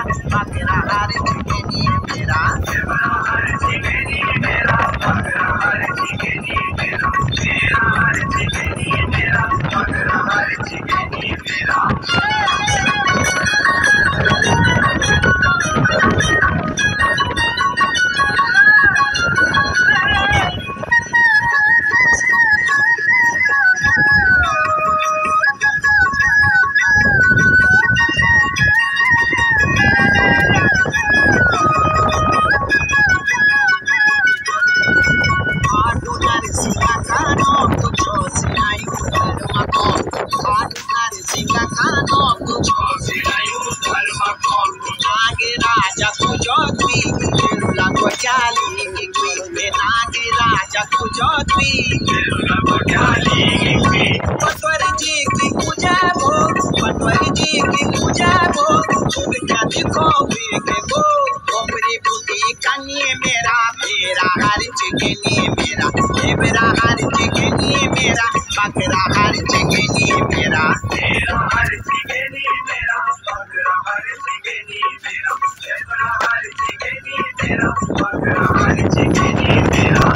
मेरा बकरा हर चिकनी मेरा हर चिकनी मेरा बकरा हर चिकनी मेरा हर चिकनी मेरा बकरा हर चिकनी मेरा। Nage raja kujotwi, kirula kojali kikwi. Nage raja kujotwi, kirula kojali kikwi. Patwari ji ki kujabo, patwari ji ki kujabo. Ubja dekho bege bo, omri buti kanye mera, mera har chigeni mera, mera har chigeni mera, bakra har chigeni mera, mera har chigeni mera, bakra har chigeni mera, mera har chigeni mera, bakra har chigeni mera।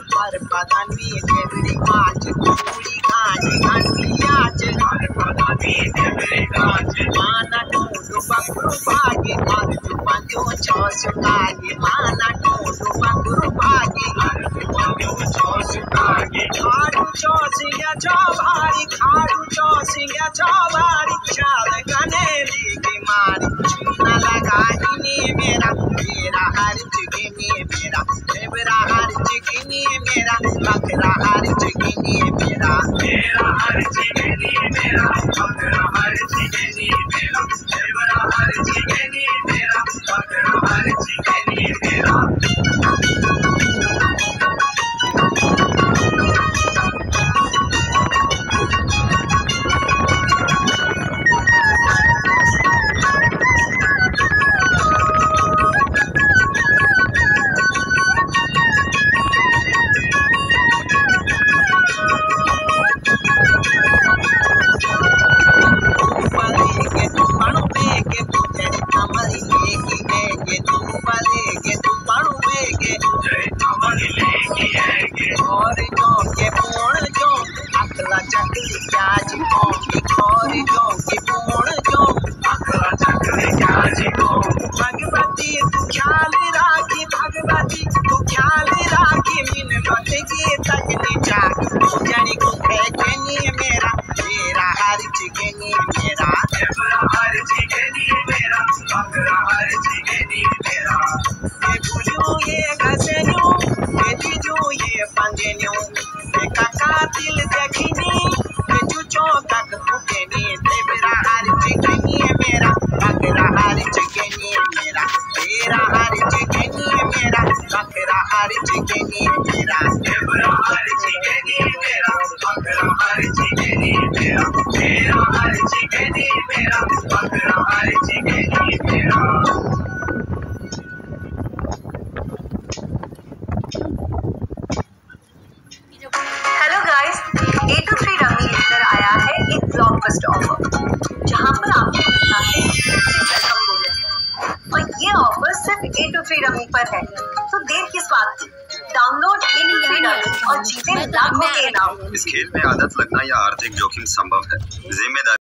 पर पतन में देवरी कांच पूरी कांच घंटियाच पर पतन में देवरी कांच माना टोडो बकरू भागी हर जुपंजो चौस कागे माना टोडो बकरू भागी हर जुपंजो चौस कागे खाड़ू चौसिया चौबारी खाड़ू चौसिया चौबारी चाल गनेली की मारी चूना लगा इने मेरा मेरा हर चिकनी मेरा मेरा हर चिकनी मेरा बकरा हर चिकनी मेरा मेरा हर चिकनी मेरा बकरा हर चिकनी मेरा मेरा हर चिकनी मेरा बकरा हर चिकनी मेरा। और जो के पोण जो अकला चकली प्याज कोंगी और जो के पोण जो अकला चकली प्याज को भगवती तू ख्याल राखी भगवती तू ख्याल राखी मिन मत की तकनी जाग जनी को फेंकनी मेरा मेरा हर चिकनी मेरा मेरा हर चिकनी मेरा बकरा हर चिकनी मेरा। ये भूलू ये घसनू ये दीजू ये पंगेन्यू ये काका दिल देखनी ये चुचो तक भूखेनी मेरा हर चिकनी मेरा बकरा हर चिकनी मेरा मेरा हर चिकनी मेरा बकरा हर चिकनी मेरा मेरा हर चिकनी मेरा बकरा हर चिकनी मेरा मेरा हर चिकनी मेरा बकरा हर चिकनी मेरा। हेलो गाइस, 823 रमी लेकर आया है एक ब्लॉकबस्टर ऑफर जहां पर आपको मिलता है वेलकम बोनस और ये ऑफर सिर्फ 823 रमी पर है। तो देर किस बात की, डाउनलोड 823 रमी और जीते लाखों के इनाम। इस खेल में आदत लगना या आर्थिक जोखिम संभव है। जिम्मेदारी